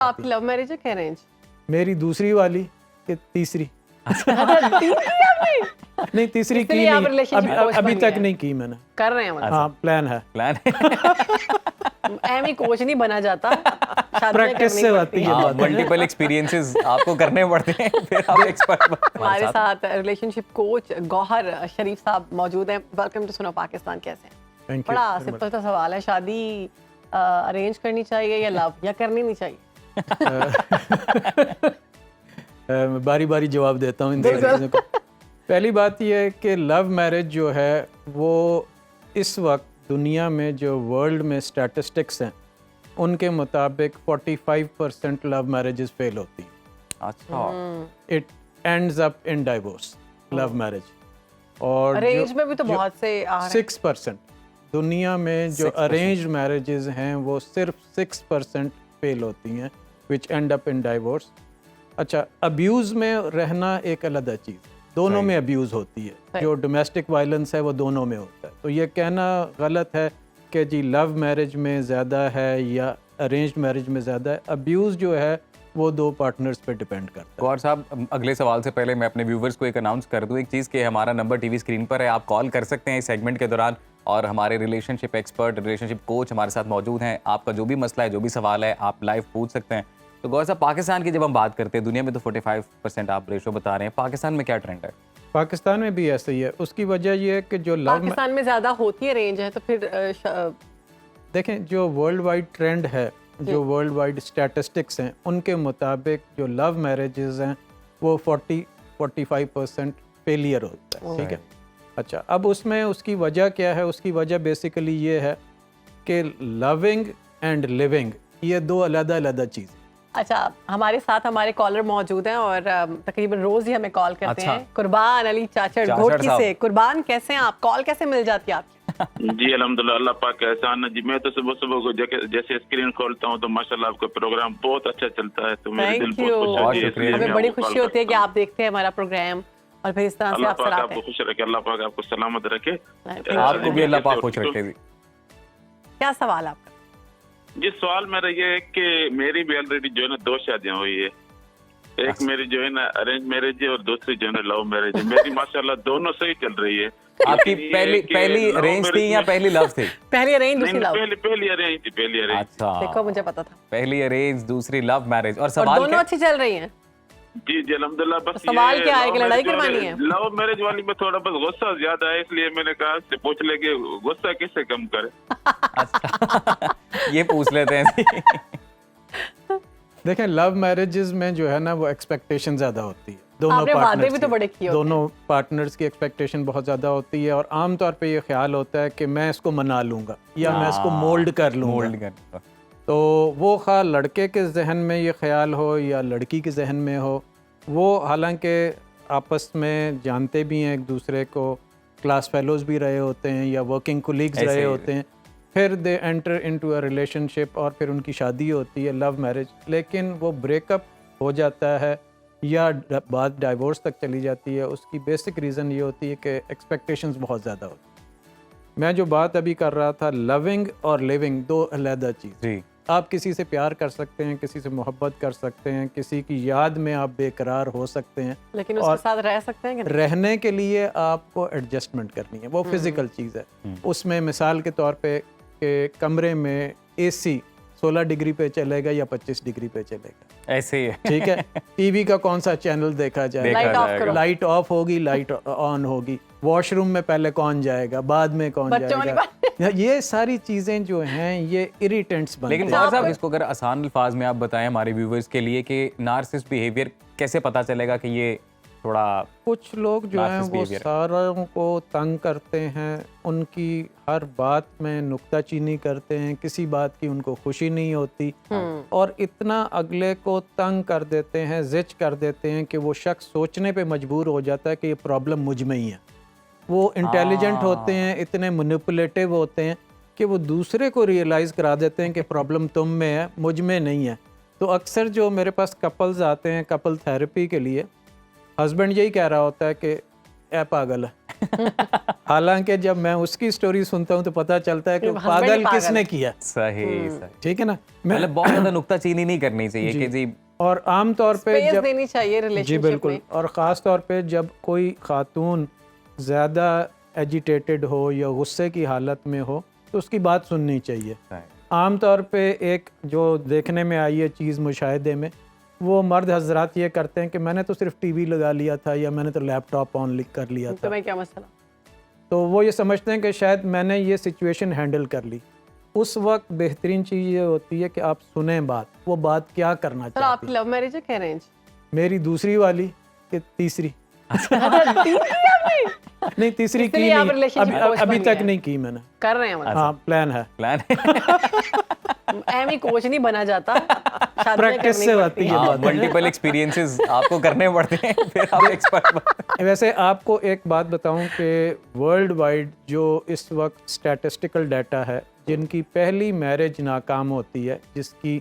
आपकी love marriage है क्या अरेंज? मेरी दूसरी वाली कि तीसरी? नहीं तीसरी की इसलिए आप नहीं, relationship coach अभी बन तक गए। नहीं की मैंने। कर रहे हैं मतलब हाँ प्लान है। एमी कोच नहीं बना जाता, शादियां प्रैक्टिस करनी से पड़ती आती हैं। है बात। मल्टीपल एक्सपीरियंसेस आपको करने पड़ते हैं, फिर आप एक्सपर्ट हमारे साथ रिलेशनशिप कोच गौहर शरीफ साहब मौजूद हैं। वेलकम टू सुनो पाकिस्तान। कैसे हैं? Thank you. बड़ा सिंपल सा सवाल है, शादी अरेंज करनी चाहिए या लव, या करनी नहीं चाहिए? बारी बारी जवाब देता हूँ इन सारी चीज़ों को। पहली बात यह है कि लव मैरिज जो है वो इस वक्त दुनिया में जो वर्ल्ड में स्टैटिस्टिक्स हैं उनके मुताबिक 45% लव मैरिजेस फेल होती हैं। अच्छा, it ends up in divorce, love marriage. और अरेंज में भी तो बहुत से आ रहे हैं। 6% दुनिया में जो 6%। अरेंज्ड मैरिजेस हैं वो सिर्फ 6% फेल होती हैं, विच एंड अप इन डाइवोर्स। अच्छा, अब्यूज़ में रहना एक अलग चीज़, दोनों में अब्यूज़ होती है। जो डोमेस्टिक वायलेंस है वो दोनों में होता है। तो ये कहना गलत है कि जी लव मैरिज में ज़्यादा है या अरेंज्ड मैरिज में ज़्यादा है। अब्यूज़ जो है वो दो पार्टनर्स पे डिपेंड करता है। गौर साहब, अगले सवाल से पहले मैं अपने व्यूवर्स को एक अनाउंस कर दूं एक चीज़ कि हमारा नंबर टीवी स्क्रीन पर है, आप कॉल कर सकते हैं इस सेगमेंट के दौरान, और हमारे रिलेशनशिप एक्सपर्ट, रिलेशनशिप कोच हमारे साथ मौजूद हैं। आपका जो भी मसला है, जो भी सवाल है, आप लाइव पूछ सकते हैं। तो गौर साहब, पाकिस्तान की जब हम बात करते हैं, दुनिया में तो 45% आप रेशो बता रहे हैं, पाकिस्तान में क्या ट्रेंड है? पाकिस्तान में भी ऐसा ही है। उसकी वजह ये है कि जो लव पाकिस्तान में ज्यादा होती है अरेंज है, तो फिर देखें जो वर्ल्ड वाइड ट्रेंड है, जो वर्ल्ड वाइड स्टैटिस्टिक्स हैं उनके मुताबिक जो लव मैरिजेस हैं वो 40-45% फेलियर होता है। ठीक है। अच्छा, अब उसमें उसकी वजह क्या है? उसकी वजह बेसिकली ये है कि लविंग एंड लिविंग ये दो अलग-अलग चीज़। अच्छा, हमारे साथ हमारे कॉलर मौजूद हैं और तकरीबन रोज ही हमें कॉल करते अच्छा। हैं। कुर्बान अली चाचड़ चाचड़ घोटकी साहब। से। कुर्बान, कैसे हैं आप? कॉल कैसे मिल जाती है आपकी? जी अल्हम्दुलिल्लाह, अल्लाह पाक का एहसान है जी। मैं तो सुबह सुबह को जैसे स्क्रीन खोलता हूँ तो माशाल्लाह आपका प्रोग्राम बहुत अच्छा चलता है, तो मेरे दिल थैंक यू। बहुत खुश है बहुत जी, शुक्रिया। इसलिए हमें मैं बड़ी आपको खुशी कॉल होती है कि करता हूँ। आप देखते हैं हमारा प्रोग्राम और फिर इस तरह से अल्लाह आप पाक सराहते आपको हैं। खुश रखे, अल्लाह पाक आपको सलामत रखे। आपको भी अल्लाह पाक खुश रखे जी। क्या सवाल है आपका? जी सवाल मेरा ये है कि मेरी भी ऑलरेडी जो है ना 2 शादियां हुई है। एक मेरी जो है ना अरेंज मैरिज है और दूसरी जो है ना लव मैरिज है। मेरी माशाल्लाह दोनों सही चल रही है। आपकी लेकिन ये है कि पहली love अरेंज थी marriage या में- पहली लव थी? पहली अरेंज, नहीं, दूसरी लव। पहली अरेंज थी, पहली अरेंज। अच्छा, देखो, मुझे पता था। पहली अरेंज, दूसरी लव मैरिज। और और सवाल दोनों क्या? अच्छी चल रही हैं। जी जी अल्हम्दुलिल्लाह। बस तो सवाल ये क्या है love कि लड़ाई marriage करवानी वाले- है? लव मैरिज वाली में थोड़ा बस गुस्सा ज्यादा है, इसलिए मैंने कहा आपसे पूछ ले कि गुस्सा कैसे कम करे। अच्छा ये पूछ लेते हैं। देखें, लव मैरिजेस में जो है ना वो एक्सपेक्टेशन ज़्यादा होती है। दोनों आपने वादे पार्टनर्स भी तो की। बड़े किए होते हैं। दोनों पार्टनर्स की एक्सपेक्टेशन बहुत ज़्यादा होती है और आम तौर पे ये ख्याल होता है कि मैं इसको मना लूँगा या मैं इसको मोल्ड कर लूँगा। मोल्ड कर। तो वो खा लड़के के जहन में ये ख्याल हो या लड़की के जहन में हो, वो हालांकि आपस में जानते भी हैं एक दूसरे को, क्लास फेलोज भी रहे होते हैं या वर्किंग कोलीग्स ऐसे रहे ही। होते हैं, फिर they enter into a relationship और फिर उनकी शादी होती है, लव मैरिज। लेकिन वो ब्रेकअप हो जाता है या बात डाइवोर्स तक चली जाती है। उसकी बेसिक रीज़न ये होती है कि एक्सपेक्टेशंस बहुत ज़्यादा होती है। मैं जो बात अभी कर रहा था, लविंग और लिविंग दो अलग चीज़। जी, आप किसी से प्यार कर सकते हैं, किसी से मोहब्बत कर सकते हैं, किसी की याद में आप बेकरार हो सकते हैं, लेकिन उसके साथ रह सकते हैं कि नहीं? रहने के लिए आपको एडजस्टमेंट करनी है। वो फिज़िकल चीज़ है। उसमें मिसाल के तौर पे कि कमरे में एसी 16 डिग्री पे चलेगा या 25 डिग्री पे चलेगा, ऐसे ही है। ठीक है। टीवी का कौन सा चैनल देखा जाएगा, लाइट ऑफ जाएगा। करो। लाइट ऑफ होगी, लाइट ऑन होगी, वॉशरूम में पहले कौन जाएगा, बाद में कौन बच्चों वाली जाएगा। ये सारी चीज़ें जो हैं ये इरिटेंट्स बनती लेकिन हैं। गौर साहब, इसको अगर आसान अल्फाज में आप बताएं हमारे व्यूवर्स के लिए कि नार्सिसिस्ट बिहेवियर कैसे पता चलेगा कि ये थोड़ा कुछ लोग जो हैं Narcissist वो behavior। सारों को तंग करते हैं, उनकी हर बात में नुक्ताचीनी करते हैं, किसी बात की उनको खुशी नहीं होती और इतना अगले को तंग कर देते हैं, जिच कर देते हैं कि वो शख्स सोचने पे मजबूर हो जाता है कि ये प्रॉब्लम मुझ में ही है। वो इंटेलिजेंट होते हैं, इतने मैनिपुलेटिव होते हैं कि वो दूसरे को रियलाइज़ करा देते हैं कि प्रॉब्लम तुम में है, मुझ में नहीं है। तो अक्सर जो मेरे पास कपल्स आते हैं कपल थेरेपी के लिए, हस्बैंड यही कह रहा होता है कि ए पागल है, हालांकि जब मैं उसकी स्टोरी सुनता हूँ तो पता चलता है कि husband ही पागल पागल किसने है। किया, सही सही। ठीक है ना। मैं मतलब बहुत ज्यादा नुक्ताचीनी नहीं करनी चाहिए कि जी और आम तौर पे स्पेस जब देनी चाहिए जी रिलेशनशिप बिल्कुल, में। और ख़ास तौर पे जब कोई खातून ज़्यादा एजिटेटेड हो या गुस्से की हालत में हो तो उसकी बात सुननी चाहिए। सही। आम तौर पे एक जो देखने में आई है चीज़ मुशाहिदे में, वो मर्द हजरात ये करते हैं कि मैंने तो सिर्फ टीवी लगा लिया था या मैंने तो लैपटॉप ऑन कर लिया था, तुम्हें क्या मसला? तो वो ये समझते हैं कि शायद मैंने ये सिचुएशन हैंडल कर ली। उस वक्त बेहतरीन चीज़ ये होती है कि आप सुने बात, वो बात क्या करना सर चाहती आपकी लव मैरिज है क्या अरेंज? मेरी दूसरी वाली कि तीसरी नहीं, तीसरी की इसलिए आप नहीं, relationship coach अभी बन तक गए। नहीं की मैंने। कर रहे हैं मतलब? हाँ, प्लान है। प्लान एमी कोच नहीं बना जाता, शादी प्रैक्टिस से होती है बात। मल्टीपल एक्सपीरियंसेस आपको करने पड़ते हैं फिर आप एक्सपर्ट बनते हैं। वैसे आपको एक बात बताऊं कि वर्ल्ड वाइड जो इस वक्त स्टैटिस्टिकल डाटा है, जिनकी पहली मैरिज नाकाम होती है, जिसकी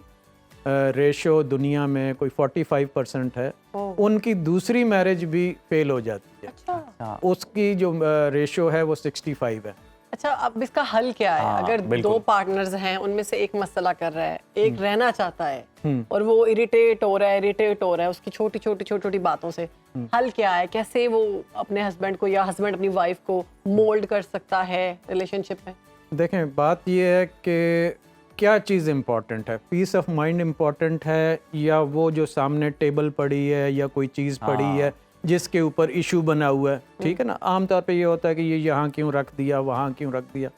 रेशो दुनिया में कोई 45% है, उनकी दूसरी मैरिज भी फेल हो जाती है। अच्छा उसकी जो रेशो है वो 65 है। अच्छा, अब इसका हल क्या है? हाँ, अगर बिल्कुल। 2 पार्टनर्स हैं, उनमें से एक मसला कर रहा है, एक रहना चाहता है और वो इरिटेट हो रहा है उसकी छोटी छोटी बातों से, हल क्या है? कैसे वो अपने हस्बैंड को या हस्बैंड अपनी वाइफ को मोल्ड कर सकता है रिलेशनशिप में? देखें, बात ये है कि क्या चीज़ इम्पोर्टेंट है, पीस ऑफ माइंड इम्पोर्टेंट है या वो जो सामने टेबल पड़ी है या कोई चीज़ पड़ी है जिसके ऊपर इशू बना हुआ है, ठीक है ना। आम तौर पे ये होता है कि ये यहाँ क्यों रख दिया, वहाँ क्यों रख दिया,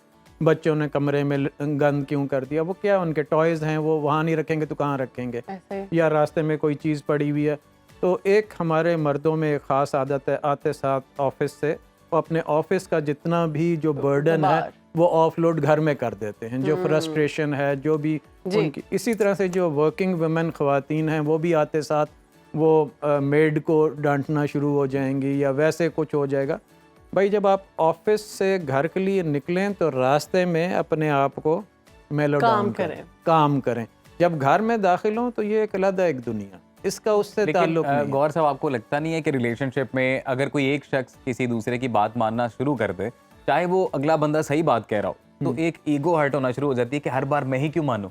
बच्चों ने कमरे में गंद क्यों कर दिया, वो क्या उनके टॉयज़ हैं, वो वहाँ नहीं रखेंगे तो कहाँ रखेंगे, ऐसे या रास्ते में कोई चीज़ पड़ी हुई है। तो एक हमारे मर्दों में एक ख़ास आदत है, आते साथ ऑफिस से वो अपने ऑफिस का जितना भी जो बर्डन है वो ऑफलोड घर में कर देते हैं, जो फ्रस्ट्रेशन है, जो भी उनकी। इसी तरह से जो वर्किंग वुमेन ख़वातीन हैं वो भी आते साथ वो मेड को डांटना शुरू हो जाएंगी या वैसे कुछ हो जाएगा। भाई, जब आप ऑफिस से घर के लिए निकलें तो रास्ते में अपने आप को मेलो डाउन करें, काम करें। जब घर में दाखिल हों तो ये एक अलग एक दुनिया, इसका उससे ताल्लुक नहीं है। गौर साहब, आपको लगता नहीं है कि रिलेशनशिप में अगर कोई एक शख्स किसी दूसरे की बात मानना शुरू कर दे, चाहे वो अगला बंदा सही बात कह रहा हो, तो एक ईगो हर्ट होना शुरू हो जाती है कि हर बार मैं ही क्यों मानूं?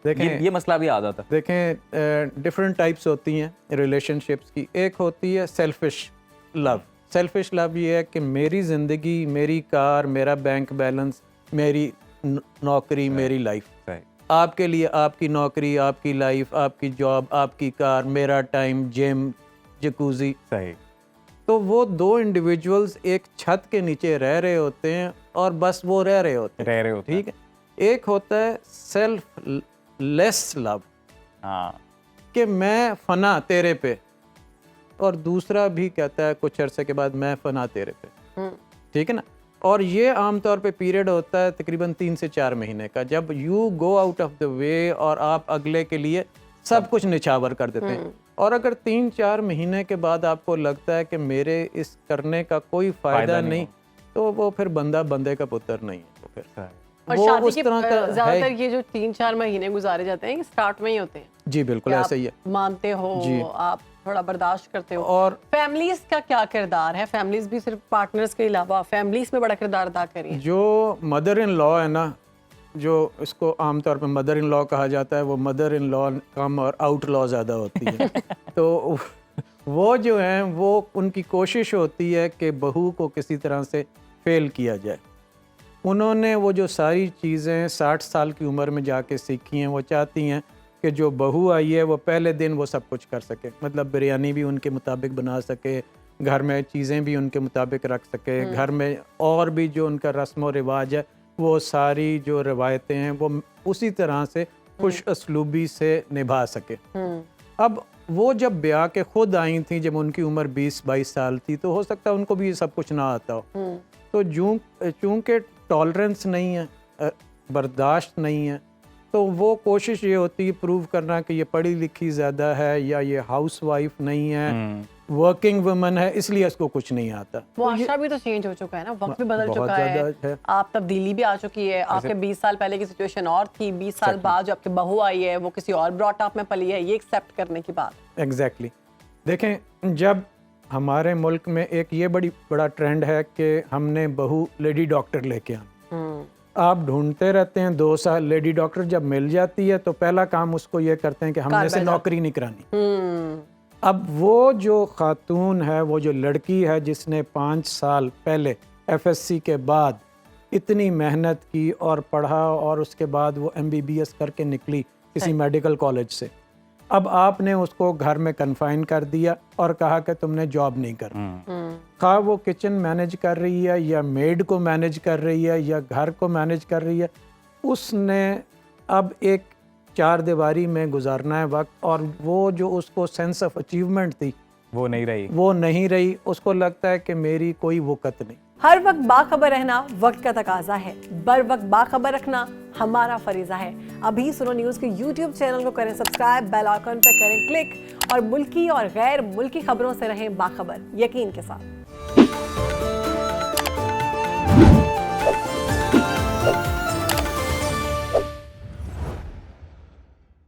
देखें, ये मसला भी आ जाता है। देखें, डिफरेंट टाइप्स होती हैं रिलेशनशिप्स की। एक होती है सेल्फिश लव। सेल्फिश लव ये है कि मेरी ज़िंदगी, मेरी कार, मेरा बैंक बैलेंस, मेरी नौकरी, मेरी लाइफ, सही। आपके लिए आपकी नौकरी, आपकी लाइफ, आपकी जॉब, आपकी कार, मेरा टाइम, जिम, जकूज़ी। सही। तो वो 2 इंडिविजुअल्स एक छत के नीचे रह रहे होते हैं और बस वो रह रहे होते हैं, ठीक है। एक होता है सेल्फ लेस लव, हाँ, कि मैं फना तेरे पे, और दूसरा भी कहता है कुछ अरसे के बाद मैं फना तेरे पे, ठीक है ना। और ये आमतौर पे पीरियड होता है तकरीबन 3 से 4 महीने का, जब you go out of the way और आप अगले के लिए सब कुछ निछावर कर देते हैं। और अगर 3-4 महीने के बाद आपको लगता है कि मेरे इस करने का कोई फायदा नहीं, तो वो फिर बंदा बंदे का पुत्र नहीं है। तो फिर और वो शादी उस के तरह का ज्यादातर है। ये जो 3-4 महीने गुजारे जाते हैं, स्टार्ट में ही होते हैं। जी बिल्कुल कि ऐसा ही है। आप मानते हो, आप थोड़ा बर्दाश्त करते हो। और फैमिलीज का क्या किरदार है? फैमिलीज भी सिर्फ पार्टनर्स के अलावा फैमिलीज में बड़ा किरदार अदा करी है। जो मदर इन लॉ है ना, जो इसको आमतौर पे मदर इन लॉ कहा जाता है, वो मदर इन लॉ कम और आउट लॉ ज़्यादा होती है। तो वो जो हैं वो उनकी कोशिश होती है कि बहू को किसी तरह से फेल किया जाए। उन्होंने वो जो सारी चीज़ें 60 साल की उम्र में जाके सीखी हैं, वो चाहती हैं कि जो बहू आई है वो पहले दिन वो सब कुछ कर सके, मतलब बिरयानी भी उनके मुताबिक बना सके, घर में चीज़ें भी उनके मुताबिक रख सके, घर में और भी जो उनका रस्म व रिवाज है वो सारी जो रिवायतें हैं वो उसी तरह से खुश असलूबी से निभा सके। अब वो जब ब्याह के खुद आई थी, जब उनकी उम्र 20-22 साल थी, तो हो सकता है उनको भी ये सब कुछ ना आता हो। तो चूँकि टॉलरेंस नहीं है, बर्दाश्त नहीं है, तो वो कोशिश ये होती है प्रूव करना कि ये पढ़ी लिखी ज़्यादा है या ये हाउस वाइफ नहीं है, वर्किंग वुमन है, इसलिए इसको कुछ नहीं आता। मुआशरा भी तो चेंज हो चुका है ना, वक्त भी बदल बहुत चुका ज़्यादा है। आप तब्दीली भी आ चुकी है। आपके 20 साल पहले की सिचुएशन और थी, 20 साल बाद जो आपकी बहू आई है वो किसी और ब्रॉट अप में पली है, ये एक्सेप्ट करने की बात। एग्जैक्टली। देखें, जब हमारे मुल्क में एक ये बड़ा ट्रेंड है कि हमने बहू लेडी डॉक्टर लेके आना। आप ढूंढते रहते हैं 2 साल, लेडी डॉक्टर जब मिल जाती है तो पहला काम उसको ये करते हैं कि हमने से नौकरी नहीं करानी। अब वो जो खातून है, वो जो लड़की है जिसने 5 साल पहले FSC के बाद इतनी मेहनत की और पढ़ा और उसके बाद वो MBBS करके निकली किसी मेडिकल कॉलेज से, अब आपने उसको घर में कन्फाइन कर दिया और कहा कि तुमने जॉब नहीं करनी। खा वो किचन मैनेज कर रही है या मेड को मैनेज कर रही है या घर को मैनेज कर रही है, उसने अब एक 4 दीवारी में गुजारना है वक्त, और वो जो उसको सेंस ऑफ अचीवमेंट थी वो नहीं रही। उसको लगता है कि मेरी कोई वक़्त नहीं। हर वक्त बाखबर रहना वक्त का तकाजा है, बर वक्त बाखबर रखना हमारा फरीजा है। अभी सुनो न्यूज़ के YouTube चैनल को करें सब्सक्राइब, बेल आइकन पर करें क्लिक और मुल्की और गैर मुल्की खबरों से रहें बाखबर, यकीन के साथ।